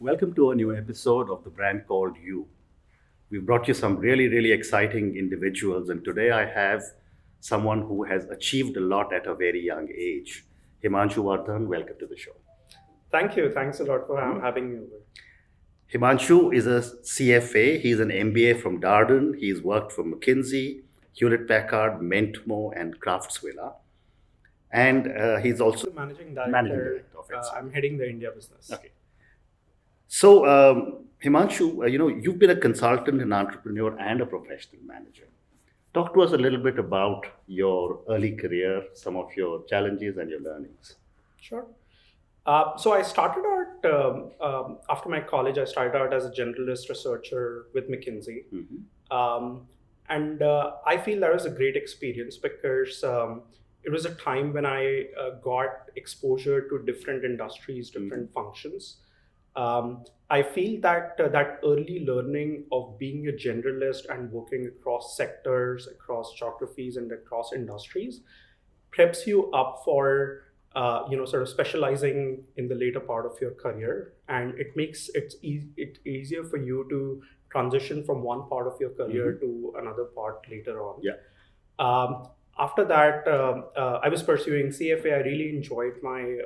Welcome to a new episode of the brand called You. We've brought you some really, really exciting individuals, and today I have someone who has achieved a lot at a very young age. Himanshu Wardhan, welcome to the show. Thank you. Thanks a lot for having me over. Himanshu is a CFA. He's an MBA from Darden. He's worked for McKinsey, Hewlett Packard, Mentmo, and Craftsvilla. And he's also Managing managing director. director of it. I'm heading the India business. Okay. So, Himanshu, you've been a consultant, an entrepreneur, and a professional manager. Talk to us a little bit about your early career, some of your challenges and your learnings. Sure. So I started out after my college. I started out as a generalist researcher with McKinsey, and I feel that was a great experience because it was a time when I got exposure to different industries, different functions. I feel that that early learning of being a generalist and working across sectors, across geographies, and across industries preps you up for sort of specializing in the later part of your career, and it makes it easier for you to transition from one part of your career to another part later on. Yeah. After that, I was pursuing CFA. I really enjoyed my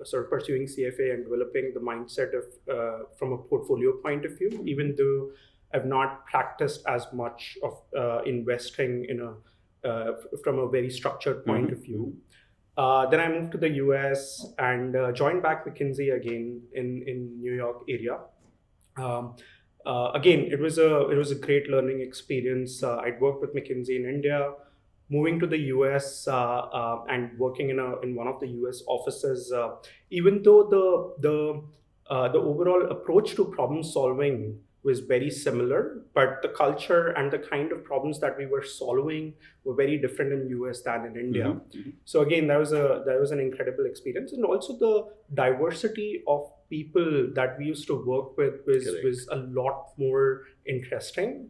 sort of pursuing CFA and developing the mindset of from a portfolio point of view. Even though I've not practiced as much of investing in from a very structured point of view. Then I moved to the US and joined back McKinsey again in New York area. Again, it was a great learning experience. I'd worked with McKinsey in India. Moving to the US and working in one of the US offices, even though the overall approach to problem solving was very similar, but the culture and the kind of problems that we were solving were very different in US than in India. So again, that was an incredible experience, and also the diversity of people that we used to work with was a lot more interesting.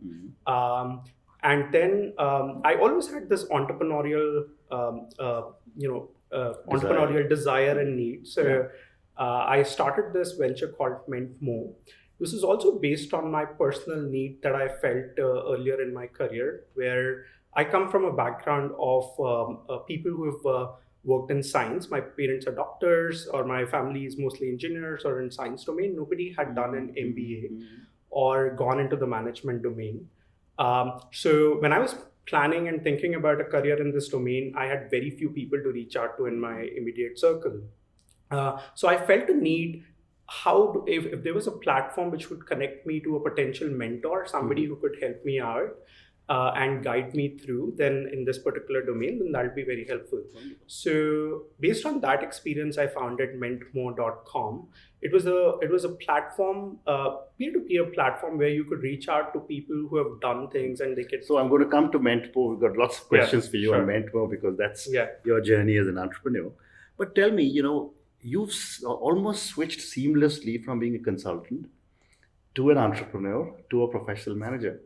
And then I always had this entrepreneurial, entrepreneurial desire and need. So I started this venture called Mentmo. This is also based on my personal need that I felt earlier in my career, where I come from a background of people who have worked in science. My parents are doctors, or my family is mostly engineers or in science domain. Nobody had done an MBA or gone into the management domain. So when I was planning and thinking about a career in this domain, I had very few people to reach out to in my immediate circle. So I felt a need if there was a platform which would connect me to a potential mentor, somebody who could help me out and guide me through, then in this particular domain, then that would be very helpful. So based on that experience, I founded mentmo.com. It was a platform, peer-to-peer platform, where you could reach out to people who have done things and they could. So I'm going to come to Mentmo. We've got lots of questions for you on Mentmo because that's your journey as an entrepreneur. But tell me, you've almost switched seamlessly from being a consultant to an entrepreneur to a professional manager.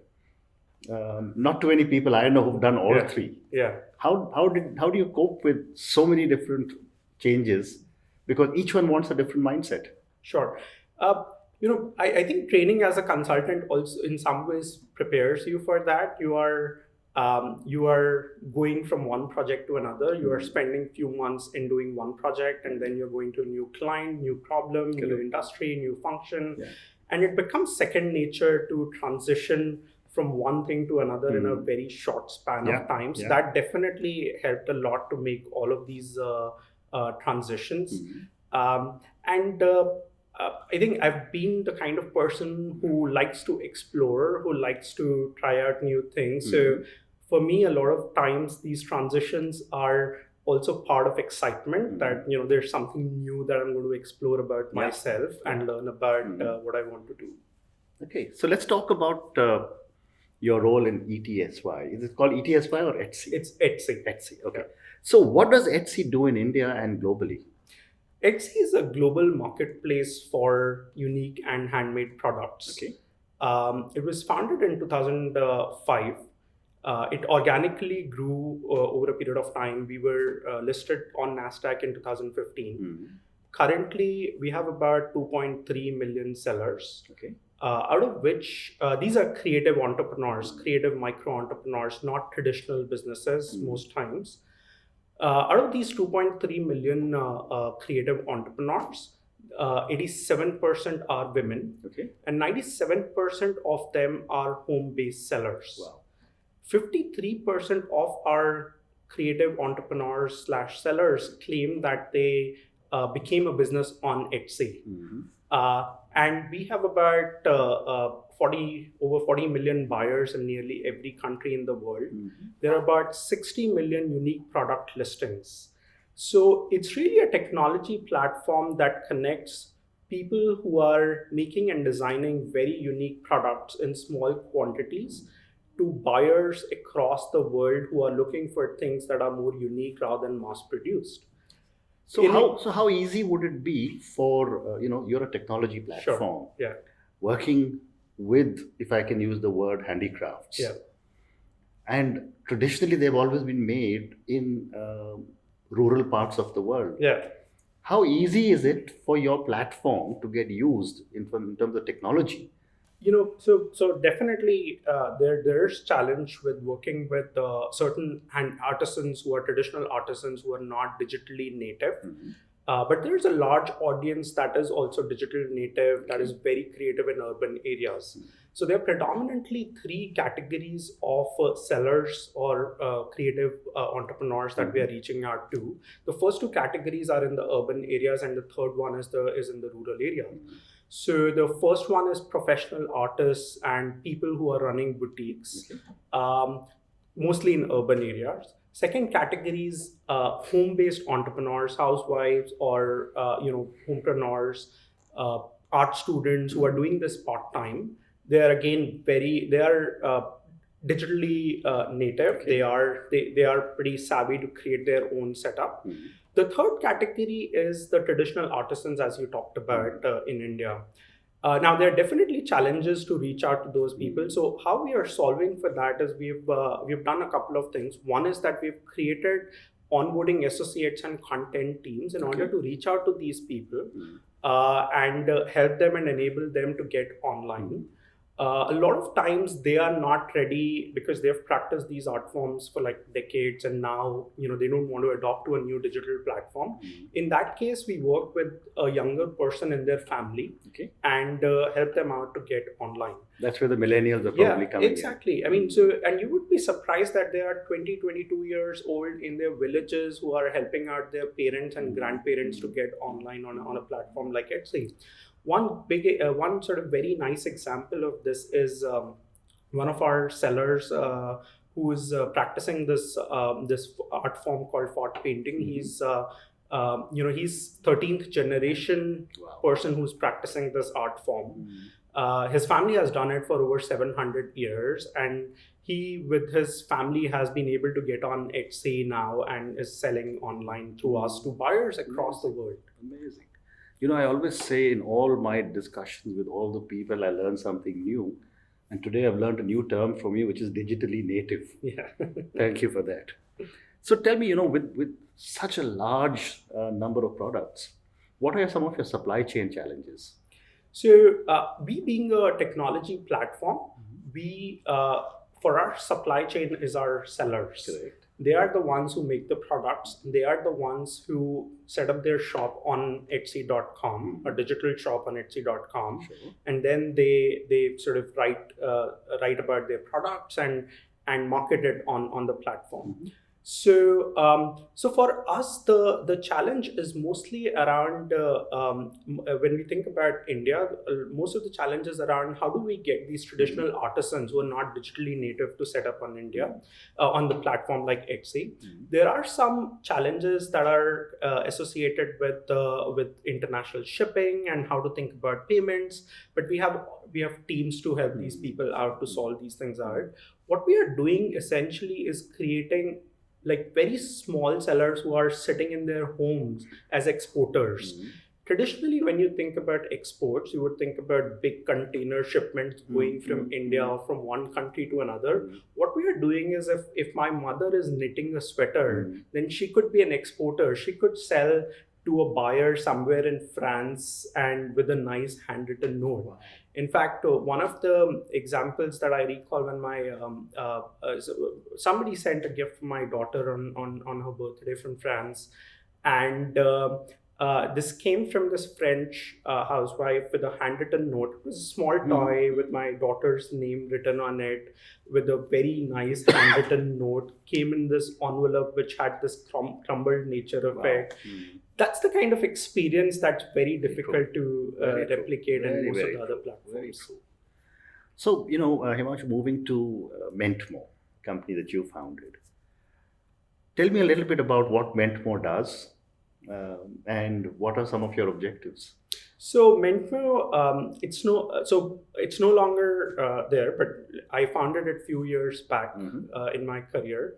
Not too many people I know who've done all three. Yeah. How do you cope with so many different changes? Because each one wants a different mindset. Sure. I think training as a consultant also in some ways prepares you for that. You are going from one project to another. You are spending few months in doing one project, and then you're going to a new client, new problem, new industry, new function. And it becomes second nature to transition from one thing to another in a very short span of time. So that definitely helped a lot to make all of these transitions. I think I've been the kind of person who likes to explore, who likes to try out new things. So for me, a lot of times these transitions are also part of excitement that there's something new that I'm going to explore about myself and learn about what I want to do. Okay, so let's talk about your role in ETSY. Is it called ETSY or Etsy? It's Etsy. Etsy, okay. So what does Etsy do in India and globally? Etsy is a global marketplace for unique and handmade products. Okay. It was founded in 2005. It organically grew over a period of time. We were listed on NASDAQ in 2015. currently we have about 2.3 million sellers. Okay. Out of which these are creative entrepreneurs, creative micro entrepreneurs, not traditional businesses most times. Out of these 2.3 million creative entrepreneurs, 87% are women, Okay. and 97% of them are home-based sellers. Wow. 53% of our creative entrepreneurs slash sellers claim that they became a business on Etsy. And we have about over 40 million buyers in nearly every country in the world. There are about 60 million unique product listings. So it's really a technology platform that connects people who are making and designing very unique products in small quantities to buyers across the world who are looking for things that are more unique rather than mass produced. So how easy would it be for you're a technology platform, working with, if I can use the word, handicrafts, and traditionally they've always been made in rural parts of the world. How easy is it for your platform to get used in terms of technology? So definitely there's challenge with working with certain artisans who are traditional artisans who are not digitally native. But there's a large audience that is also digital native, that is very creative in urban areas. So there are predominantly three categories of sellers or creative entrepreneurs that we are reaching out to. The first two categories are in the urban areas, and the third one is in the rural area. So the first one is professional artists and people who are running boutiques, mostly in urban areas. Second category is home-based entrepreneurs, housewives, or homepreneurs, art students who are doing this part-time. They are again digitally native. They are pretty savvy to create their own setup. The third category is the traditional artisans, as you talked about in India. Now, there are definitely challenges to reach out to those people. So how we are solving for that is we've done a couple of things. One is that we've created onboarding associates and content teams in order to reach out to these people and help them and enable them to get online. A lot of times they are not ready because they've practiced these art forms for like decades, and now they don't want to adopt to a new digital platform. In that case, we work with a younger person in their family and help them out to get online. That's where the millennials are probably coming exactly. in. I mean, and you would be surprised that they are 20, 22 years old in their villages who are helping out their parents and grandparents to get online on a platform like Etsy. One sort of very nice example of this is one of our sellers who is practicing this art form called fort painting. He's 13th generation person who's practicing this art form. His family has done it for over 700 years, and he, with his family, has been able to get on Etsy now and is selling online through us to buyers across the world. Amazing. I always say in all my discussions with all the people, I learn something new. And today I've learned a new term from you, which is digitally native. Thank you for that. So tell me, with such a large number of products, what are some of your supply chain challenges? So we being a technology platform, we for our supply chain is our sellers. Correct. They are the ones who make the products. They are the ones who set up their shop on Etsy.com, a digital shop on Etsy.com, and then they sort of write about their products and market it on the platform. So for us, the challenge is mostly around when we think about India, most of the challenge is around how do we get these traditional artisans who are not digitally native to set up on India on the platform like Etsy. There are some challenges that are associated with international shipping and how to think about payments, but we have teams to help these people out to solve these things out. What we are doing essentially is creating like very small sellers who are sitting in their homes as exporters. Traditionally, when you think about exports, you would think about big container shipments going from India or from one country to another. What we are doing is if my mother is knitting a sweater, then she could be an exporter. She could sell to a buyer somewhere in France and with a nice handwritten note. Wow. In fact, one of the examples that I recall when my somebody sent a gift for my daughter on her birthday from France, and this came from this French housewife with a handwritten note. It was a small toy with my daughter's name written on it, with a very nice handwritten note. Came in this envelope which had this crumbled nature effect. Wow. That's the kind of experience that's very difficult to replicate in most of the other platforms. So, Himanshu, moving to Mentmo, company that you founded. Tell me a little bit about what Mentmo does and what are some of your objectives. So Mentmo, it's no longer there, but I founded it a few years back in my career.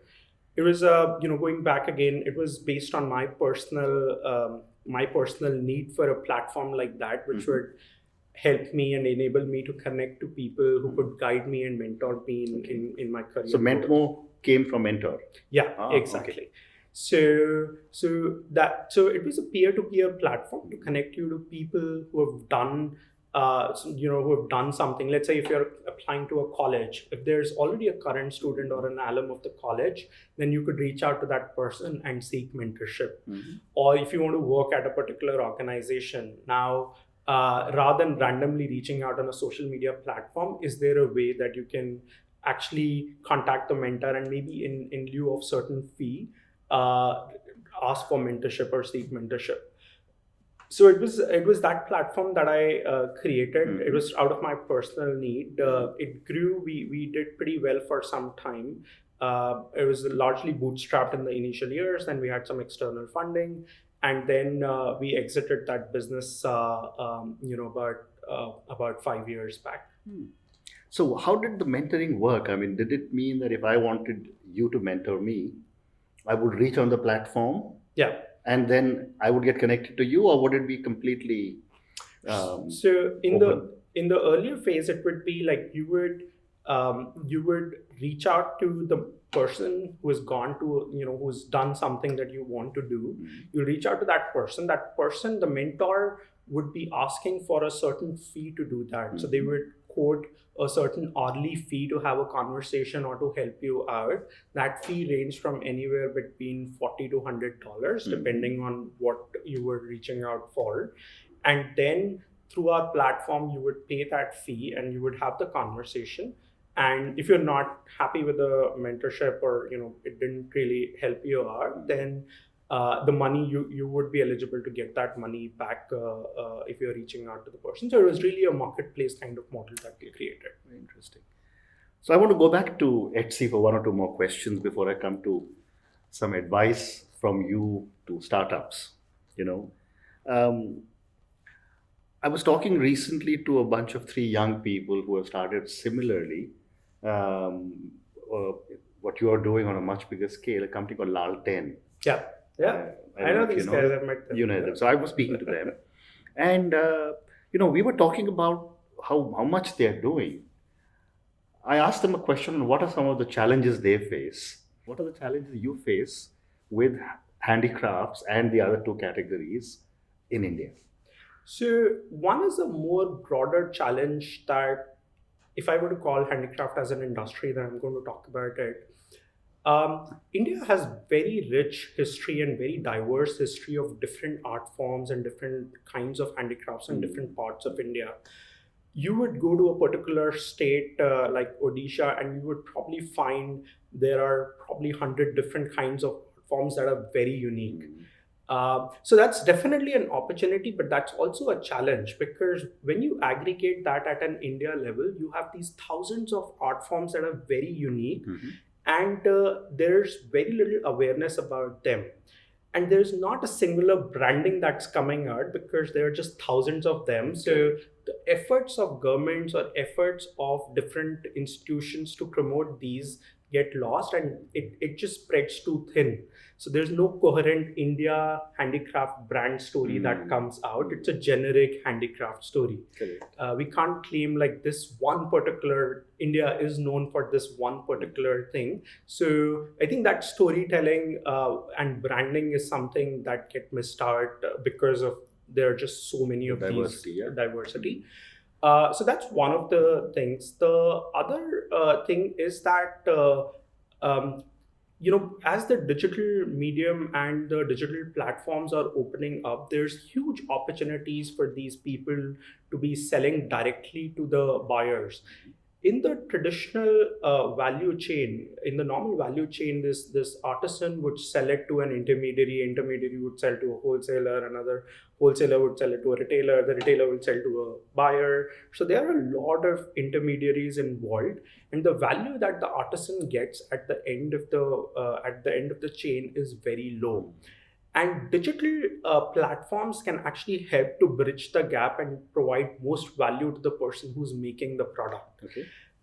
It was going back again. It was based on my personal need for a platform like that, which would help me and enable me to connect to people who could guide me and mentor me in my career. So Mentmo came from mentor. Yeah, exactly. Okay. So it was a peer-to-peer platform to connect you to people who have done something. Let's say if you're applying to a college, if there's already a current student or an alum of the college, then you could reach out to that person and seek mentorship. Or if you want to work at a particular organization, now rather than randomly reaching out on a social media platform, is there a way that you can actually contact the mentor and maybe in lieu of certain fee, ask for mentorship or seek mentorship? So it was that platform that I created. It was out of my personal need. It grew. We did pretty well for some time. It was largely bootstrapped in the initial years, and we had some external funding, and then we exited that business about 5 years back. So how did the mentoring work? I mean, did it mean that if I wanted you to mentor me, I would reach on the platform? Yeah. And then I would get connected to you, or would it be completely? So in the earlier phase, it would be like you would reach out to the person who has gone to who's done something that you want to do. You reach out to that person. That person, the mentor, would be asking for a certain fee to do that. So they would quote a certain hourly fee to have a conversation or to help you out. That fee ranged from anywhere between $40 to $100, depending on what you were reaching out for. And then through our platform, you would pay that fee and you would have the conversation. And if you're not happy with the mentorship or it didn't really help you out, then the money you would be eligible to get that money back if you're reaching out to the person. So it was really a marketplace kind of model that we created. Very interesting. So I want to go back to Etsy for one or two more questions before I come to some advice from you to startups. I was talking recently to a bunch of 3 young people who have started similarly what you are doing on a much bigger scale, a company called Lal 10. Yeah. I know these guys. I've met them. You know them. So I was speaking to them. And, we were talking about how much they're doing. I asked them a question on what are some of the challenges they face. What are the challenges you face with handicrafts and the other 2 categories in India? So one is a more broader challenge that if I were to call handicraft as an industry, then I'm going to talk about it. India has very rich history and very diverse history of different art forms and different kinds of handicrafts in different parts of India. You would go to a particular state like Odisha and you would probably find there are probably 100 different kinds of forms that are very unique. So that's definitely an opportunity, but that's also a challenge because when you aggregate that at an India level, you have these thousands of art forms that are very unique. And there's very little awareness about them. And there's not a singular branding that's coming out because there are just thousands of them. So the efforts of governments or efforts of different institutions to promote these get lost, and it just spreads too thin. So there's no coherent India handicraft brand story that comes out. It's a generic handicraft story. We can't claim like this one particular, India is known for this one particular thing. So I think that storytelling and branding is something that get missed out because of there are just so many of diversity, these diversity. So that's one of the things. The other thing is that as the digital medium and the digital platforms are opening up, there's huge opportunities for these people to be selling directly to the buyers. In the traditional value chain, in the normal value chain, this artisan would sell it to an intermediary would sell to a wholesaler, another wholesaler would sell it to a retailer, the retailer would sell to a buyer. So there are a lot of intermediaries involved, and the value that the artisan gets at the end of the chain is very low. And digital platforms can actually help to bridge the gap and provide most value to the person who's making the product.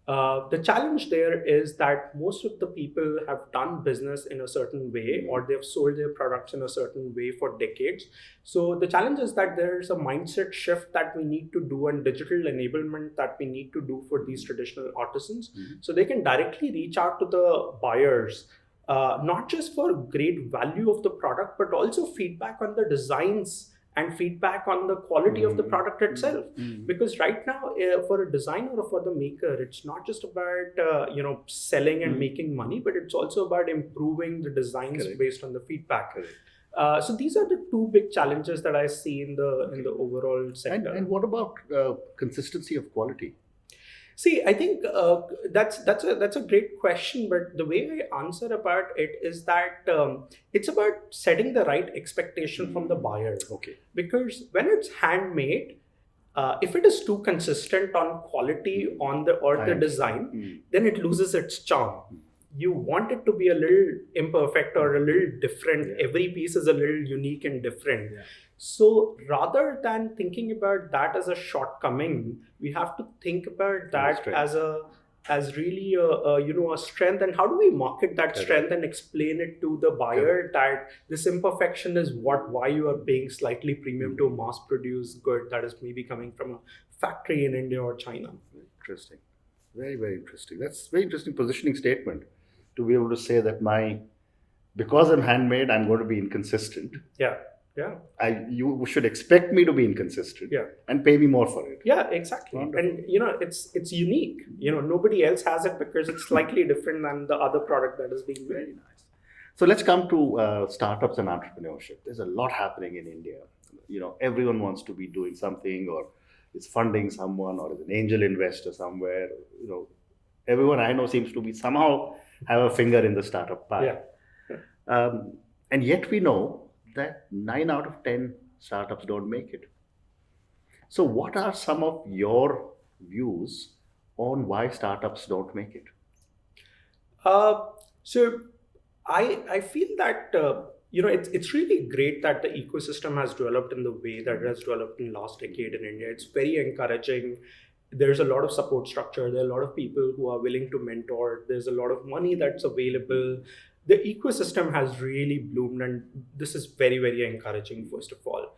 The challenge there is that most of the people have done business in a certain way, or they've sold their products in a certain way for decades. So the challenge is that there's a mindset shift that we need to do, and digital enablement that we need to do for these traditional artisans, so they can directly reach out to the buyers. Not just for great value of the product, but also feedback on the designs and feedback on the quality of the product itself. Because right now, for a designer or for the maker, it's not just about selling and making money, but it's also about improving the designs based on the feedback. So these are the two big challenges that I see in the overall sector. And what about consistency of quality? See, I think that's a great question, but the way I answer about it is that it's about setting the right expectation from the buyer. Because when it's handmade, if it is too consistent on quality on the design, then it loses its charm. You want it to be a little imperfect or a little different. Every piece is a little unique and different. So rather than thinking about that as a shortcoming, we have to think about that as really a strength. And how do we market that strength and explain it to the buyer that this imperfection is why you are paying slightly premium to a mass-produced good that is maybe coming from a factory in India or China. Interesting. Very, very interesting. That's a very interesting positioning statement, to be able to say that because I'm handmade, I'm going to be inconsistent. You should expect me to be inconsistent and pay me more for it. Exactly. Wonderful. And it's unique. Nobody else has it because it's slightly different than the other product that is being made. Very nice. So let's come to startups and entrepreneurship. There's a lot happening in India. Everyone wants to be doing something, or is funding someone, or is an angel investor somewhere. Everyone I know seems to be somehow have a finger in the startup pie. And yet we know that 9 out of 10 startups don't make it. So what are some of your views on why startups don't make it? So I feel that it's really great that the ecosystem has developed in the way that it has developed in the last decade in India. It's very encouraging. There's a lot of support structure. There are a lot of people who are willing to mentor. There's a lot of money that's available. The ecosystem has really bloomed, and this is very, very encouraging, first of all.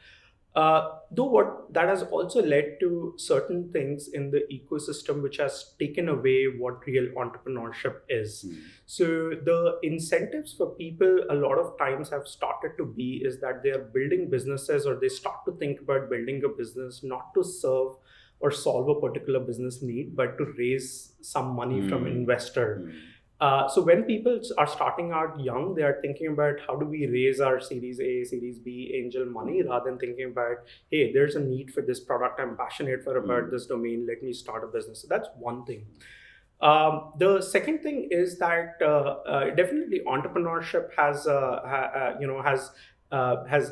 Though what that has also led to certain things in the ecosystem which has taken away what real entrepreneurship is. So the incentives for people a lot of times have started to be is that they are building businesses, or they start to think about building a business not to serve or solve a particular business need, but to raise some money from an investor. So when people are starting out young, they are thinking about how do we raise our Series A, Series B angel money, rather than thinking about, hey, there's a need for this product. I'm passionate about this domain. Let me start a business. So that's one thing. The second thing is that definitely entrepreneurship has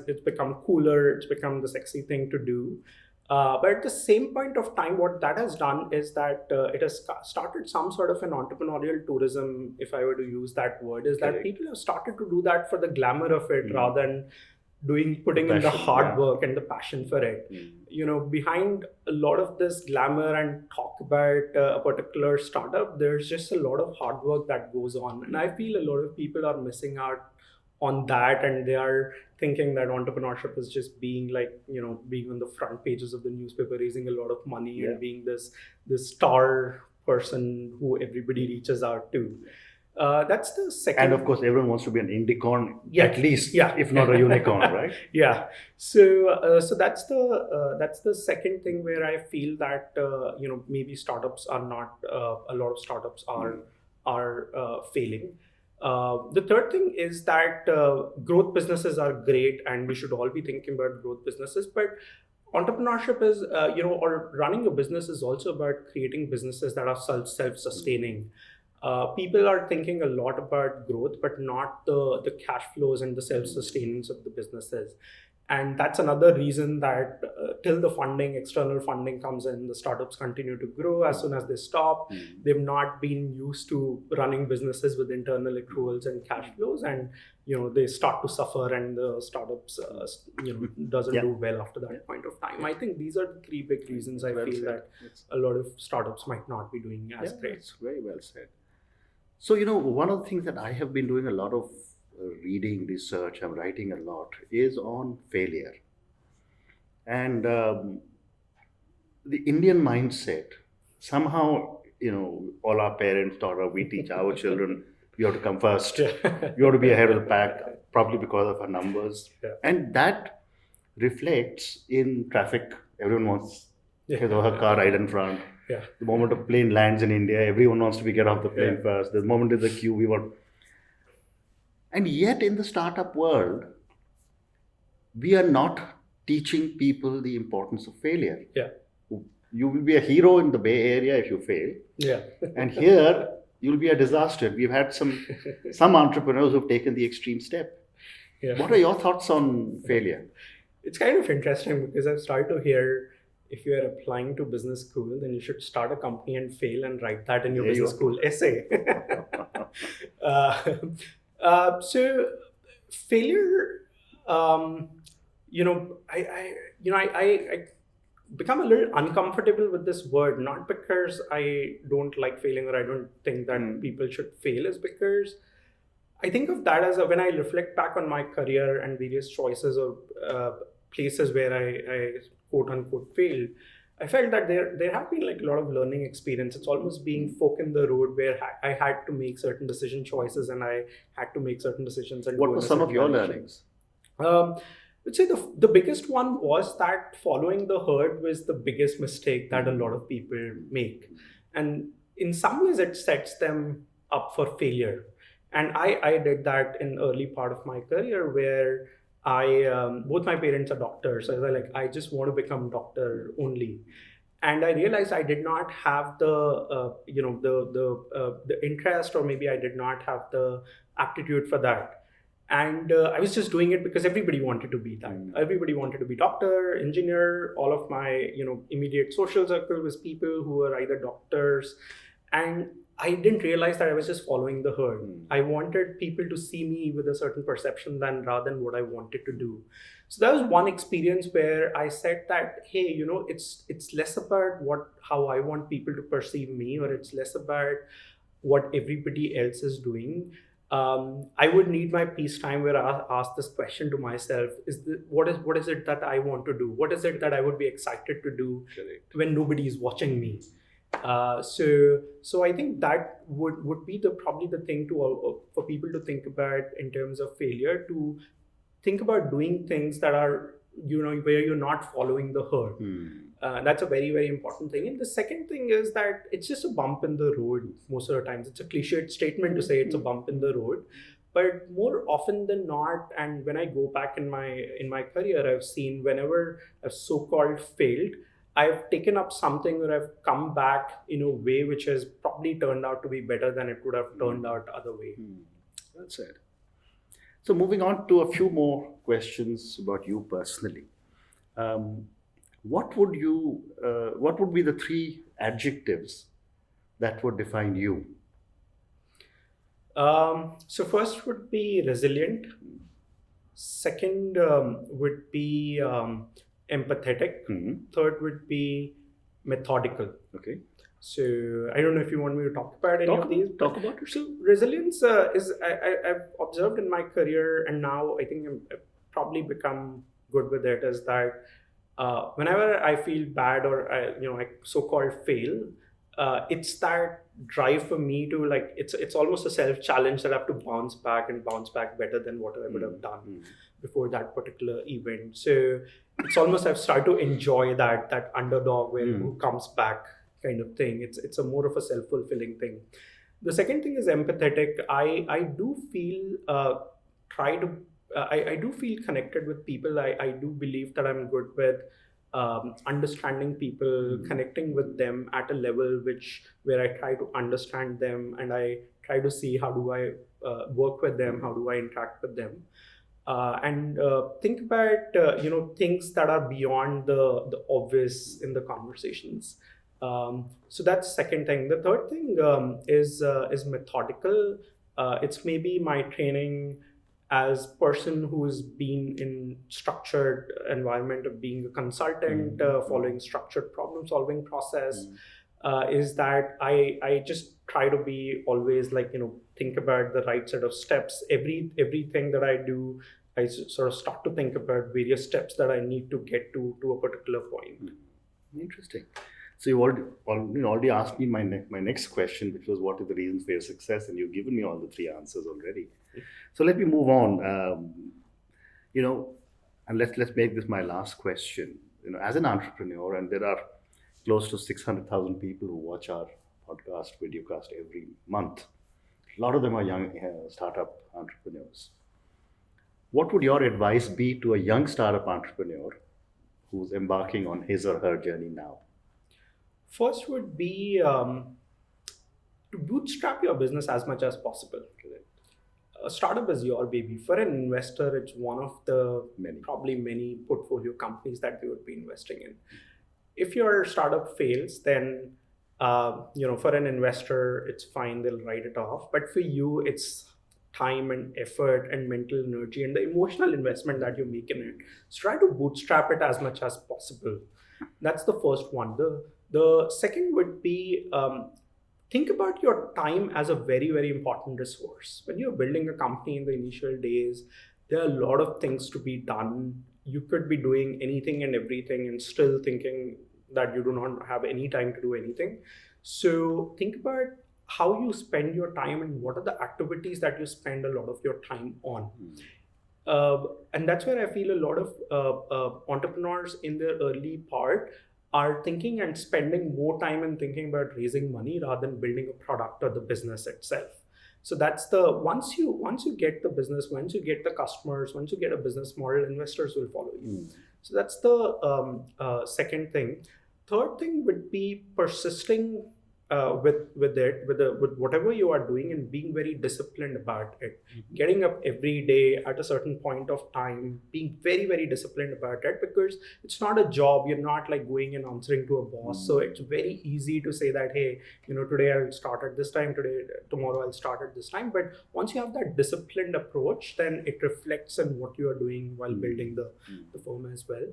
it's become cooler. It's become the sexy thing to do. But at the same point of time, what that has done is that it has started some sort of an entrepreneurial tourism, if I were to use that word, is that people have started to do that for the glamour of it rather than putting in the hard yeah. work and the passion for it. Behind a lot of this glamour and talk about a particular startup, there's just a lot of hard work that goes on. And I feel a lot of people are missing out on that, and they are thinking that entrepreneurship is just being being on the front pages of the newspaper, raising a lot of money and being this star person who everybody reaches out to. That's the second. And of course, everyone wants to be an unicorn, at least, if not a unicorn, right? Yeah. So that's the second thing where I feel that maybe startups are not a lot of startups are failing. The third thing is that growth businesses are great, and we should all be thinking about growth businesses. But entrepreneurship is, or running a business is also about creating businesses that are self-sustaining. People are thinking a lot about growth, but not the cash flows and the self-sustenance of the businesses. And that's another reason that till the external funding comes in, the startups continue to grow. As soon as they stop, they've not been used to running businesses with internal accruals and cash flows, and they start to suffer, and the startups doesn't do well after that point of time. I think these are the three big reasons I feel that a lot of startups might not be doing as great. That's very well said. So one of the things that I have been doing a lot of reading, research, I'm writing a lot, is on failure. And the Indian mindset, somehow, all our parents taught us, we teach our children, you have to come first. You have to be ahead of the pack, probably because of our numbers. And that reflects in traffic. Everyone wants his or her car right in front. The moment a plane lands in India, everyone wants to get off the plane first. The moment there's a queue, we want. And yet in the startup world, we are not teaching people the importance of failure. You will be a hero in the Bay Area if you fail. And here, you'll be a disaster. We've had some entrepreneurs who've taken the extreme step. What are your thoughts on failure? It's kind of interesting because I've started to hear, if you are applying to business school, then you should start a company and fail and write that in your business school essay. So failure, I become a little uncomfortable with this word, not because I don't like failing or I don't think that people should fail, is because I think of that as when I reflect back on my career and various choices or places where I quote unquote failed. I felt that there have been a lot of learning experience. It's almost being fork in the road where I had to make certain decision choices, and I had to make certain decisions. And what were some of your learnings? I'd say the biggest one was that following the herd was the biggest mistake that a lot of people make. And in some ways, it sets them up for failure. And I did that in early part of my career where both my parents are doctors. So I was I just want to become doctor only. And I realized I did not have the interest, or maybe I did not have the aptitude for that. And I was just doing it because everybody wanted to be that. Everybody wanted to be doctor, engineer. All of my immediate social circle was people who were either doctors, and I didn't realize that I was just following the herd. I wanted people to see me with a certain perception rather than what I wanted to do. So that was one experience where I said that, hey, it's less about how I want people to perceive me, or it's less about what everybody else is doing. I would need my peace time where I ask this question to myself: what is it that I want to do? What is it that I would be excited to do when nobody is watching me? So I think that would be probably the thing for people to think about in terms of failure, to think about doing things that are where you're not following the herd. That's a very, very important thing. And the second thing is that it's just a bump in the road most of the times. It's a cliched statement to say it's a bump in the road, but more often than not, and when I go back in my career, I've seen whenever I've so-called failed, I've taken up something where I've come back in a way which has probably turned out to be better than it would have turned out other way. That's it. So moving on to a few more questions about you personally. What would be the 3 adjectives that would define you? So first would be resilient. Second would be empathetic. Third would be methodical. Okay. So I don't know if you want me to talk about any of these. Talk about it. So resilience is I've observed in my career, and now I think I've probably become good with it. Is that whenever I feel bad or I so-called fail, it's that drive for me to like it's almost a self-challenge that I have to bounce back better than what I would have done before that particular event. So it's almost I've started to enjoy that underdog who comes back kind of thing. It's a more of a self-fulfilling thing. The second thing is empathetic. I do feel I do feel connected with people. I do believe that I'm good with understanding people, connecting with them at a level where I try to understand them and I try to see how do I work with them, how do I interact with them, and think about things that are beyond the obvious in the conversations. So that's second thing. The third thing is methodical. It's maybe my training as person who's been in structured environment of being a consultant, following structured problem solving process, is that I just try to be always think about the right set of steps. Everything that I do, I sort of start to think about various steps that I need to get to a particular point. Interesting. So you already asked me my next question, which was what are the reasons for your success, and you've given me all the three answers already. So let me move on. And let's make this my last question. As an entrepreneur, and there are close to 600,000 people who watch our podcast, videocast every month. A lot of them are young startup entrepreneurs. What would your advice be to a young startup entrepreneur who's embarking on his or her journey now? First would be to bootstrap your business as much as possible. A startup is your baby. For an investor, it's one of the probably many portfolio companies that they would be investing in. If your startup fails, then for an investor, it's fine, they'll write it off. But for you, it's time and effort and mental energy and the emotional investment that you make in it. So try to bootstrap it as much as possible. That's the first one. The second would be think about your time as a very, very important resource. When you're building a company in the initial days, there are a lot of things to be done. You could be doing anything and everything and still thinking that you do not have any time to do anything. So think about how you spend your time and what are the activities that you spend a lot of your time on. And that's where I feel a lot of entrepreneurs in their early part are thinking and spending more time and thinking about raising money rather than building a product or the business itself. So that's once you get the business, once you get the customers, once you get a business model, investors will follow you. So that's the second thing. Third thing would be persisting with whatever you are doing and being very disciplined about it. Getting up every day at a certain point of time, being very, very disciplined about it, because it's not a job. You're not like going and answering to a boss. So it's very easy to say that, hey, today I'll start at this time, tomorrow I'll start at this time. But once you have that disciplined approach, then it reflects in what you are doing while building the firm as well.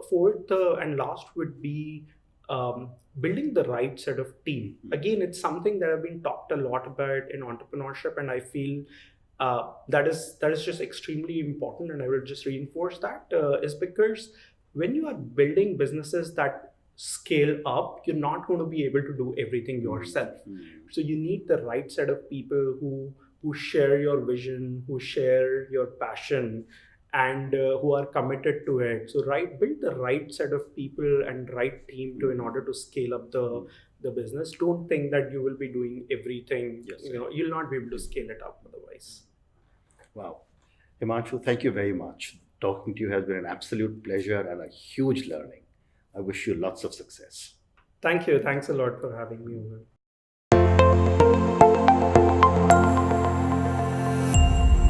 Fourth and last would be building the right set of team. Again, it's something that I've been talked a lot about in entrepreneurship, and I feel that is just extremely important, and I will just reinforce that is because when you are building businesses that scale up, you're not going to be able to do everything yourself. So you need the right set of people who share your vision, who share your passion, and who are committed to it. So build the right set of people and right team in order to scale up the business. Don't think that you will be doing everything. Yes. You'll not be able to scale it up otherwise. Wow. Himanshu, thank you very much. Talking to you has been an absolute pleasure and a huge learning. I wish you lots of success. Thank you. Thanks a lot for having me over.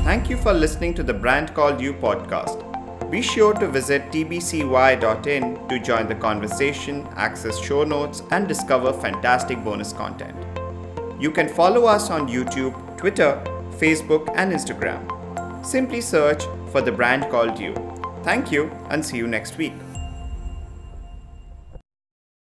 Thank you for listening to the Brand Called You podcast. Be sure to visit tbcy.in to join the conversation, access show notes, and discover fantastic bonus content. You can follow us on YouTube, Twitter, Facebook, and Instagram. Simply search for The Brand Called You. Thank you and see you next week.